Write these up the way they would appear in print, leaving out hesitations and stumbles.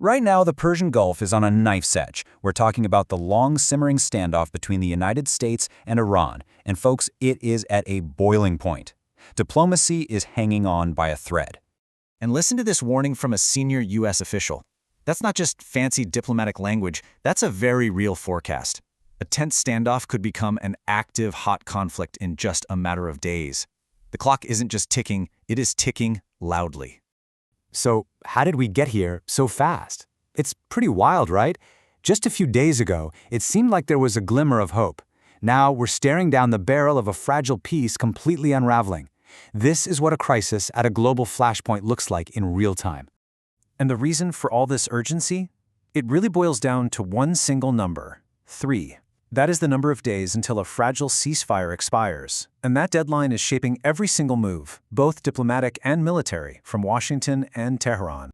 Right now, the Persian Gulf is on a knife's edge. We're talking about the long simmering standoff between the United States and Iran, and folks, it is at a boiling point. Diplomacy is hanging on by a thread. And listen to this warning from a senior U.S. official. That's not just fancy diplomatic language, that's a very real forecast. A tense standoff could become an active, hot conflict in just a matter of days. The clock isn't just ticking, it is ticking loudly. So, how did we get here so fast? It's pretty wild, right? Just a few days ago, it seemed like there was a glimmer of hope. Now we're staring down the barrel of a fragile peace completely unraveling. This is what a crisis at a global flashpoint looks like in real time. And the reason for all this urgency? It really boils down to one single number: 3. That is the number of days until a fragile ceasefire expires, and that deadline is shaping every single move, both diplomatic and military, from Washington and Tehran.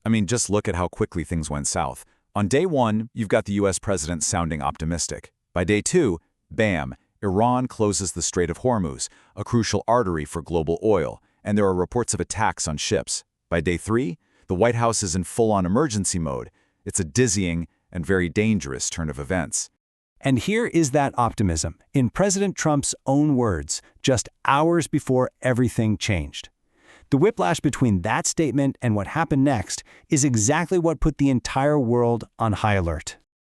I mean, just look at how quickly things went south. On day 1, you've got the US president sounding optimistic. By day 2, bam, Iran closes the Strait of Hormuz, a crucial artery for global oil, and there are reports of attacks on ships. By day 3, the White House is in full-on emergency mode. It's a dizzying and very dangerous turn of events. And here is that optimism, in President Trump's own words, just hours before everything changed. The whiplash between that statement and what happened next is exactly what put the entire world on high alert.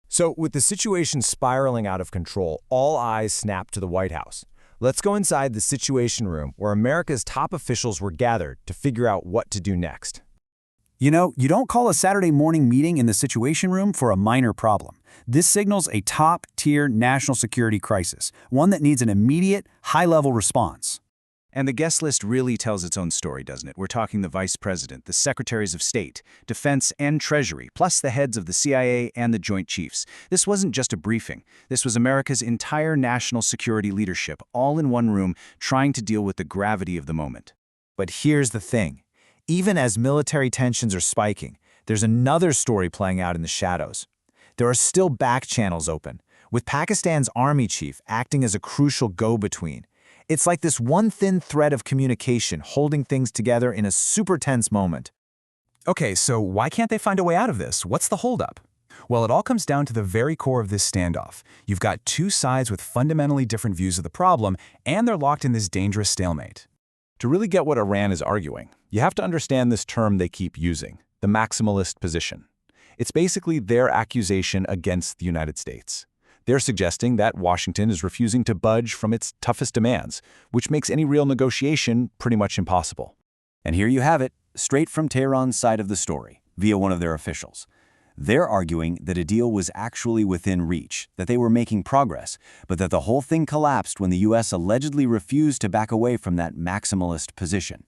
So, with the situation spiraling out of control, all eyes snapped to the White House. Let's go inside the Situation Room, where America's top officials were gathered to figure out what to do next. You know, you don't call a Saturday morning meeting in the Situation Room for a minor problem. This signals a top-tier national security crisis, one that needs an immediate, high-level response. And the guest list really tells its own story, doesn't it? We're talking the Vice President, the Secretaries of State, Defense, and Treasury, plus the heads of the CIA and the Joint Chiefs. This wasn't just a briefing. This was America's entire national security leadership, all in one room, trying to deal with the gravity of the moment. But here's the thing. Even as military tensions are spiking, there's another story playing out in the shadows. There are still back channels open, with Pakistan's army chief acting as a crucial go-between. It's like this one thin thread of communication holding things together in a super tense moment. Okay, so why can't they find a way out of this? What's the holdup? Well, it all comes down to the very core of this standoff. You've got two sides with fundamentally different views of the problem, and they're locked in this dangerous stalemate. To really get what Iran is arguing, you have to understand this term they keep using, the maximalist position. It's basically their accusation against the United States. They're suggesting that Washington is refusing to budge from its toughest demands, which makes any real negotiation pretty much impossible. And here you have it, straight from Tehran's side of the story, via one of their officials. They're arguing that a deal was actually within reach, that they were making progress, but that the whole thing collapsed when the U.S. allegedly refused to back away from that maximalist position.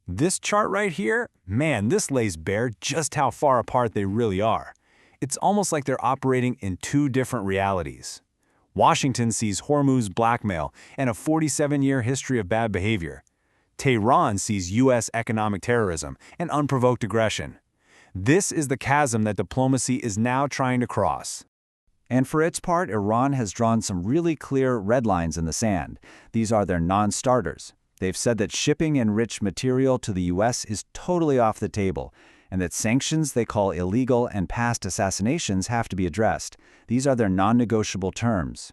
This chart right here, man, this lays bare just how far apart they really are. It's almost like they're operating in two different realities. Washington sees Hormuz blackmail and a 47-year history of bad behavior. Tehran sees U.S. economic terrorism and unprovoked aggression. This is the chasm that diplomacy is now trying to cross. And for its part, Iran has drawn some really clear red lines in the sand. These are their non-starters. They've said that shipping enriched material to the U.S. is totally off the table, and that sanctions they call illegal and past assassinations have to be addressed. These are their non-negotiable terms.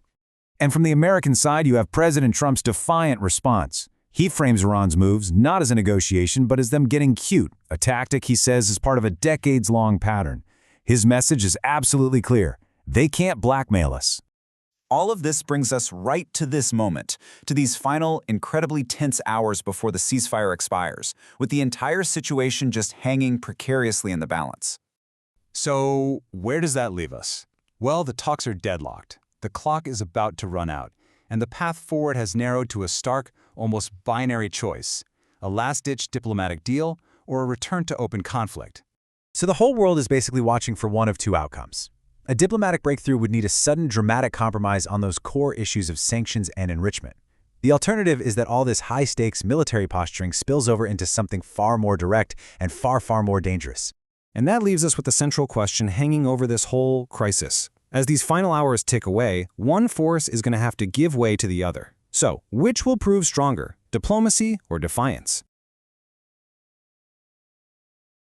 And from the American side, you have President Trump's defiant response. He frames Iran's moves not as a negotiation, but as them getting cute, a tactic he says is part of a decades-long pattern. His message is absolutely clear. They can't blackmail us. All of this brings us right to this moment, to these final, incredibly tense hours before the ceasefire expires, with the entire situation just hanging precariously in the balance. So, where does that leave us? Well, the talks are deadlocked. The clock is about to run out, and the path forward has narrowed to a stark, almost binary choice: a last-ditch diplomatic deal or a return to open conflict. So the whole world is basically watching for one of two outcomes. A diplomatic breakthrough would need a sudden dramatic compromise on those core issues of sanctions and enrichment. The alternative is that all this high-stakes military posturing spills over into something far more direct and far, far more dangerous. And that leaves us with the central question hanging over this whole crisis. As these final hours tick away, one force is going to have to give way to the other. So, which will prove stronger, diplomacy or defiance?